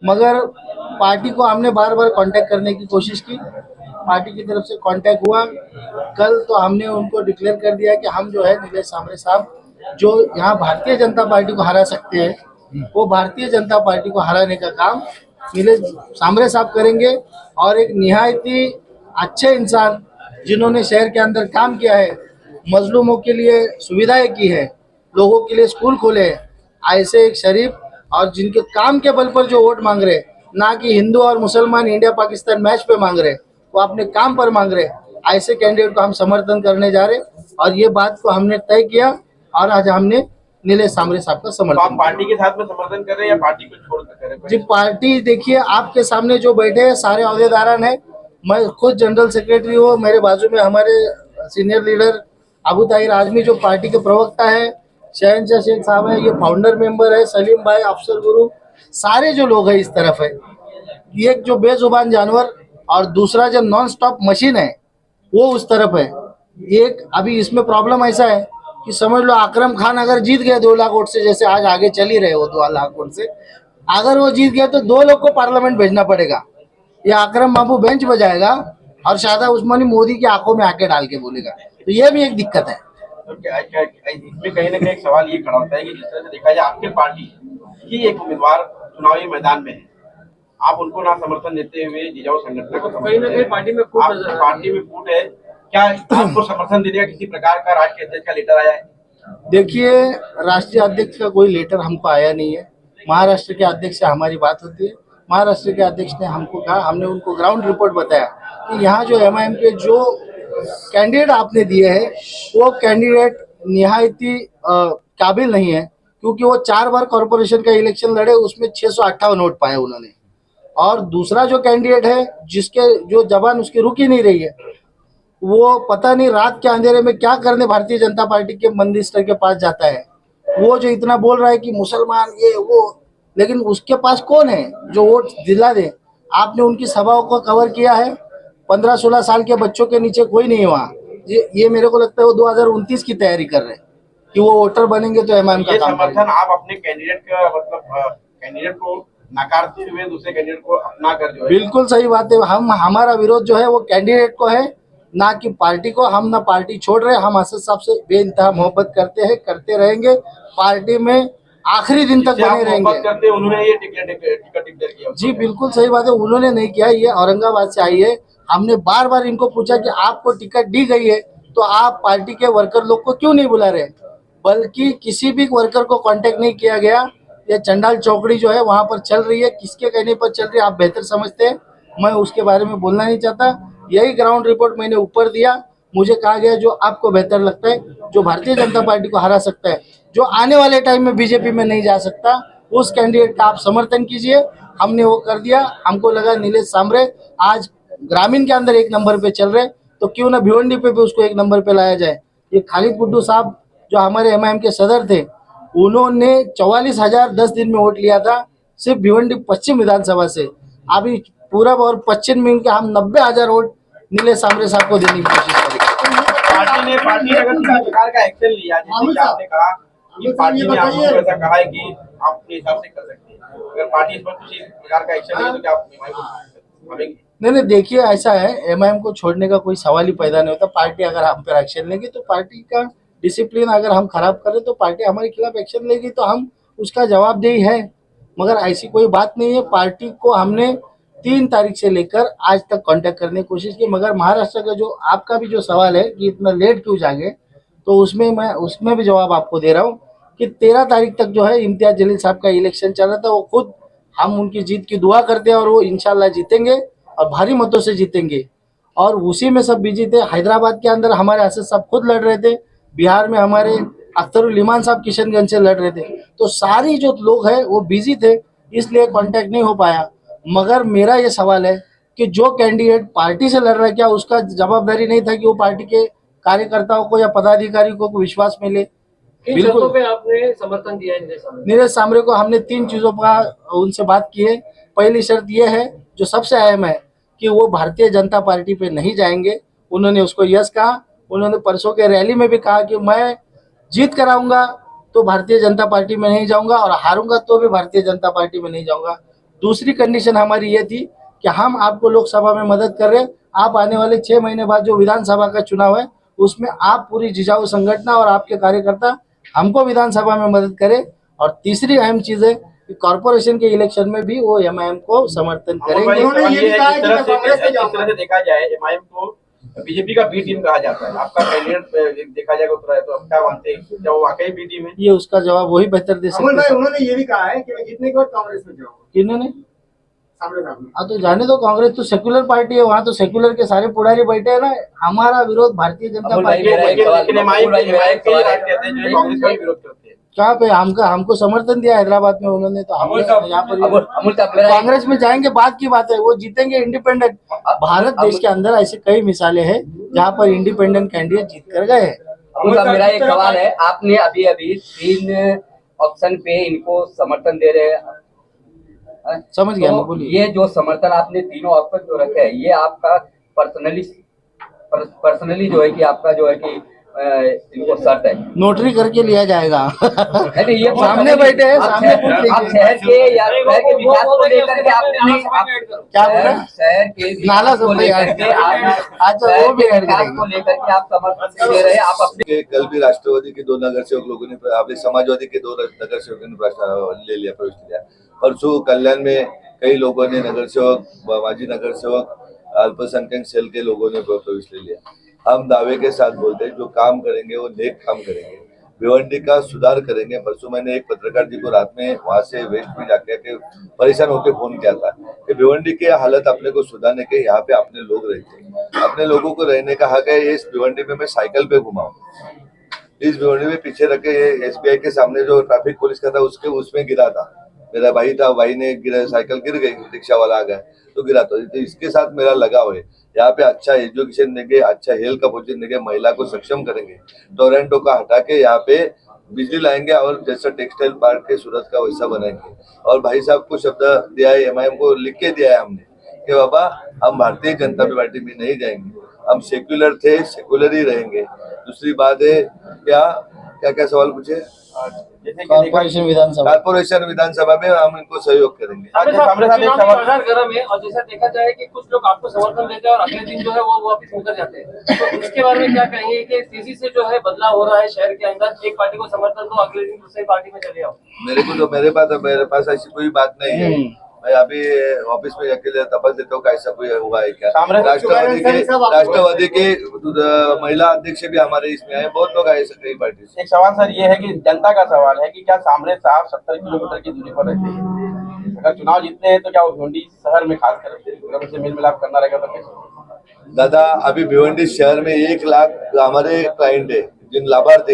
मगर पार्टी को हमने बार बार कांटेक्ट करने की कोशिश की, पार्टी की तरफ से कांटेक्ट हुआ। कल तो हमने उनको डिक्लेयर कर दिया कि हम जो है नीलेश सांबरे साहब जो यहाँ भारतीय जनता पार्टी को हरा सकते हैं, वो भारतीय जनता पार्टी को हराने का काम नीलेश सांबरे साहब करेंगे। और एक निहायत ही अच्छे इंसान जिन्होंने शहर के अंदर काम किया है, मजलूमों के लिए सुविधाएं की है, लोगों के लिए स्कूल खोले हैं, ऐसे एक शरीफ और जिनके काम के बल पर जो वोट मांग रहे, ना कि हिंदू और मुसलमान इंडिया पाकिस्तान मैच पे मांग रहे, वो अपने काम पर मांग रहे, ऐसे कैंडिडेट को हम समर्थन करने जा रहे। और ये बात को हमने तय किया और आज हमने नीलेश सांबरे साहब का तो समर्थन। आप पार्टी के साथ में समर्थन कर रहे हैं या पार्टी को छोड़कर कर रहे हैं? जी पार्टी देखिए आपके सामने जो बैठे हैं सारे अहदेदारान है, मैं खुद जनरल सेक्रेटरी हूँ, मेरे बाजू में हमारे सीनियर लीडर अबू ताहिर आजमी जो पार्टी के प्रवक्ता है, शहनशाह शेख साहब है, ये फाउंडर मेंबर है, सलीम भाई, अफसर गुरु, सारे जो लोग हैं इस तरफ है। एक जो बेजुबान जानवर और दूसरा जो नॉन स्टॉप मशीन है वो उस तरफ है। एक अभी इसमें प्रॉब्लम ऐसा है कि समझ लो अकरम खान अगर जीत गए 2 लाख वोट से, जैसे आज आगे चल ही रहे वो 2 लाख वोट से, अगर वो जीत गया तो 2 लोग को पार्लियामेंट भेजना पड़ेगा। या अकरम बाबू बेंच बजाएगा और शादा उस्मानी मोदी की आंखों में आके डाल के बोलेगा, तो ये भी एक दिक्कत है। तो इसमें कहीं ना कहीं एक सवाल ये खड़ा होता है कि जिस तरह से देखा जाए आपके पार्टी की एक उम्मीदवार चुनावी मैदान में है, आप उनको ना समर्थन देते हुए जिजाऊ संगठन को कहीं ना कहीं पार्टी में फूट नजर आ रही है। पार्टी में फूट है, क्या आपको समर्थन देने का किसी प्रकार का राष्ट्रीय अध्यक्ष का लेटर आया है? देखिए राष्ट्रीय अध्यक्ष का कोई लेटर हमको आया नहीं है। महाराष्ट्र के अध्यक्ष से हमारी बात होती है, महाराष्ट्र के अध्यक्ष ने हमको कहा, हमने उनको ग्राउंड रिपोर्ट बताया कि यहाँ जो एमआईएम के जो कैंडिडेट आपने दिए हैं वो कैंडिडेट निहायत ही काबिल नहीं है, क्योंकि वो 4 बार कॉरपोरेशन का इलेक्शन लड़े, उसमें 658 वोट पाए उन्होंने। और दूसरा जो कैंडिडेट है जिसके जो जबान उसकी रुक ही नहीं रही है, वो पता नहीं रात के अंधेरे में क्या करने भारतीय जनता पार्टी के मंदिर के पास जाता है। वो जो इतना बोल रहा है कि मुसलमान ये वो, लेकिन उसके पास कौन है जो वोट दिला दे? आपने उनकी सभाओं को कवर किया है, 15-16 साल के बच्चों के नीचे कोई नहीं वहाँ। ये मेरे को लगता है वो 2029 की तैयारी कर रहे हैं कि वो वोटर बनेंगे तो एमआईएम का ये काम करेंगे। समर्थन आप अपने कैंडिडेट का मतलब कैंडिडेट को नकारते हुए दूसरे कैंडिडेट को अपना कर जो है, बिल्कुल सही बात है। हम हमारा विरोध जो है वो कैंडिडेट को है, ना कि पार्टी को। हम ना पार्टी छोड़ रहे, हम असद साहब से बेइंतहा मोहब्बत करते हैं, करते रहेंगे, पार्टी में आखिरी दिन तक बने रहेंगे। करते उन्होंने ये टिकट डिक्लेयर किया। जी बिल्कुल सही बात है, उन्होंने नहीं किया, ये औरंगाबाद से आई है। हमने बार बार इनको पूछा कि आपको टिकट दी गई है तो आप पार्टी के वर्कर लोग को क्यों नहीं बुला रहे, बल्कि किसी भी वर्कर को कांटेक्ट नहीं किया गया। ये चंडाल चौकड़ी जो है वहां पर चल रही है, किसके कहने पर चल रही है आप बेहतर समझते हैं, मैं उसके बारे में बोलना नहीं चाहता। यही ग्राउंड रिपोर्ट मैंने ऊपर दिया, मुझे कहा गया जो आपको बेहतर लगता है, जो भारतीय जनता पार्टी को हरा सकता है, जो आने वाले टाइम में बीजेपी में नहीं जा सकता, उस कैंडिडेट का आप समर्थन कीजिए। हमने वो कर दिया। हमको लगा नीलेश सांबरे आज ग्रामीण के अंदर 1 नंबर पे चल रहे, तो क्यों ना भिवंडी पे भी उसको 1 नंबर पे लाया जाए। ये खालिद गुड्डू साहब जो हमारे एमआईएम के सदर थे, उन्होंने 44,000 10 दिन में वोट लिया था सिर्फ भिवंडी पश्चिम विधानसभा से। अभी पूरब और पश्चिम में इनके हम 90,000 वोट नीलेश सांबरे साहब को देने की कोशिश करेंगे। पार्टी ने अगर किसी प्रकार का एक्शन लिया, जैसे कि आपने कहा कि पार्टी ने आपको ऐसा कहा है कि आप अपने हिसाब से कर सकते हैं, अगर पार्टी इस पर किसी प्रकार का एक्शन ले तो क्या आप एमआईएम को मानेंगे? नहीं देखिए ऐसा है, एमआईएम को छोड़ने का कोई सवाल ही पैदा नहीं होता। पार्टी अगर हम पर एक्शन लेगी तो पार्टी का डिसिप्लिन अगर हम खराब करें तो पार्टी हमारे खिलाफ एक्शन लेगी, तो हम उसका जवाबदेही है। मगर ऐसी कोई बात नहीं है। पार्टी को हमने 3 तारीख से लेकर आज तक कांटेक्ट करने की कोशिश की, मगर महाराष्ट्र का जो आपका भी जो सवाल है कि इतना लेट क्यों जागे, तो उसमें भी जवाब आपको दे रहा हूँ कि 13 तारीख तक जो है इम्तियाज जलील साहब का इलेक्शन चल रहा था। वो खुद हम उनकी जीत की दुआ करते हैं और वो इंशाल्लाह जीतेंगे और भारी मतों से जीतेंगे। और उसी में सब बिजी थे। हैदराबाद के अंदर हमारे असद साहब खुद लड़ रहे थे, बिहार में हमारे अख्तरुल इमान साहब किशनगंज से लड़ रहे थे, तो सारी जो लोग हैं वो बिजी थे, इसलिए कांटेक्ट नहीं हो पाया। मगर मेरा ये सवाल है कि जो कैंडिडेट पार्टी से लड़ रहा है, क्या उसका जवाबदारी नहीं था कि वो पार्टी के कार्यकर्ताओं को या पदाधिकारी को विश्वास में ले? किन शर्तों पे आपने समर्थन दिया है नीलेश सांबरे को? हमने 3 चीजों का उनसे बात की है। पहली शर्त यह है जो सबसे अहम है कि वो भारतीय जनता पार्टी पे नहीं जाएंगे। उन्होंने उसको यस कहा। उन्होंने परसों के रैली में भी कहा कि मैं जीत कराऊंगा तो भारतीय जनता पार्टी में नहीं जाऊंगा और हारूंगा तो भी भारतीय जनता पार्टी में नहीं जाऊंगा। दूसरी कंडीशन हमारी ये थी कि हम आपको लोकसभा में मदद कर रहे हैं, आप आने वाले 6 महीने बाद जो विधानसभा का चुनाव है उसमें आप पूरी जिजाऊ संगठन और आपके कार्यकर्ता हमको विधानसभा में मदद करें। और तीसरी अहम चीज है कि कॉर्पोरेशन के इलेक्शन में भी वो एमआईएम को समर्थन करेंगे। उन्होंने ये भी कहा है कि जिस तरह से देखा जाए एमआईएम को बीजेपी का बी टीम कहा जाता है, आपका कैंडिडेट देखा जाएगा उतना है, तो आप क्या मानते हैं क्या वो वाकई बी टीम है? ये उसका जवाब वही बेहतर दे सकते हैं। उन्होंने ये भी कहा है कि मैं जीतने के बाद कांग्रेस में जाऊंगा। किन्होंने? सामने साहब ने। हाँ तो जाने दो, कांग्रेस तो सेक्युलर पार्टी है, वहाँ तो सेक्युलर के सारे पुजारी बैठे हैं ना। हमारा विरोध भारतीय जनता पार्टी लेकिन एमआईएम के राष्ट्रीय अध्यक्ष जो है कांग्रेस का भी विरोध करते हैं। कहाँ पे हमको समर्थन दिया हैदराबाद में उन्होंने, तो हम यहाँ पर कांग्रेस में जाएंगे बात की बात है, वो जीतेंगे इंडिपेंडेंट। भारत देश के अंदर ऐसे कई मिसालें हैं जहाँ पर इंडिपेंडेंट कैंडिडेट जीत कर गए हैं। मेरा एक सवाल है, आपने अभी 3 ऑप्शन पे इनको समर्थन दे रहे हैं, समझ गया मैं, तो बोलिए। ये जो समर्थन आपने तीनों ऑप्शन जो रखे हैं, ये आपका पर्सनली जो है कि आपका जो है कि इनको शर्त है, नोटरी करके लिया जाएगा। नहीं ये सामने बैठे हैं, सामने पूछ आप लीजिए। शहर के या शहर के विकास को लेकर के आपने क्या बोल रहे हैं? शहर के नाला विकास को सब लेकर के अच्छा वो भी ऐड विकास को लेकर के आप समर्थन दे रहे हैं, आप अपने कि कल भी राष्ट्रवादी के 2 नगर सेवक लोगों ने, आपने समाजवादी के 2 नगर सेवकों ने ले लिया, प्रवेश लिया। परसों कल्याण में कई लोगों ने नगर सेवक, माजी नगर सेवक, अल्पसंख्यक सेल के लोगों ने प्रवेश ले लिया। हम दावे के साथ बोलते हैं जो काम करेंगे वो नेक काम करेंगे, भिवंडी का सुधार करेंगे। परसों मैंने एक पत्रकार जी को रात में वहां से वेस्ट में जाके परेशान होकर फोन किया था कि भिवंडी की हालत अपने को सुधारने के, यहाँ पे अपने लोग रहते हैं, अपने लोगों को रहने का हक है। इस भिवंडी में मैं साइकिल पे घुमाऊं, इस भिवंडी में पीछे रखे एसबीआई के सामने जो ट्रैफिक पुलिस का था उसमें गिरा था, मेरा भाई था, भाई ने गिरा, साइकिल गिर गई, रिक्शा वाला आ गया तो गिरा। तो इसके साथ मेरा लगाव है। यहाँ पे अच्छा एजुकेशन देंगे, अच्छा हेल्थ का पोजीशन देंगे, महिला को सक्षम करेंगे, टोरेंटो का हटा के यहाँ पे बिजली लाएंगे और जैसा टेक्सटाइल पार्क के सूरत का वैसा बनाएंगे। और भाई साहब को शब्द दिया है, एमआईएम को लिख के दिया है हमने कि बाबा हम भारतीय जनता पार्टी में नहीं जाएंगे, हम सेक्युलर थे, सेक्युलर ही रहेंगे। दूसरी बात है क्या सवाल पूछे? कॉर्पोरेशन विधानसभा में हम इनको सहयोग करेंगे। गरम है और जैसा देखा जाए कि कुछ लोग आपको समर्थन देते हैं और अगले दिन जो है वो वापिस मुकर जाते हैं, तो इसके बारे में क्या कहेंगे कि तेजी से जो है बदलाव हो रहा है शहर के अंदर, एक पार्टी को समर्थन दो अगले दिन दूसरी पार्टी में चले आओ? मेरे पास ऐसी कोई बात नहीं है। मैं अभी ऑफिस में अकेले तपास देता हूँ ऐसा कोई हुआ है क्या? राष्ट्रवादी के महिला अध्यक्ष भी हमारे इसमें आए, बहुत लोग आए कई पार्टी से। एक सवाल सर ये है कि जनता का सवाल है कि क्या सामरे साहब 70 किलोमीटर की दूरी पर रहते हैं, अगर चुनाव जीतते हैं तो क्या वो भिवंडी शहर में खास कर से मेल मिलाप करना रहेगा तो कैसे? दादा अभी भिवंडी शहर में 1 लाख हमारे क्लाइंट है जिन लाभार्थी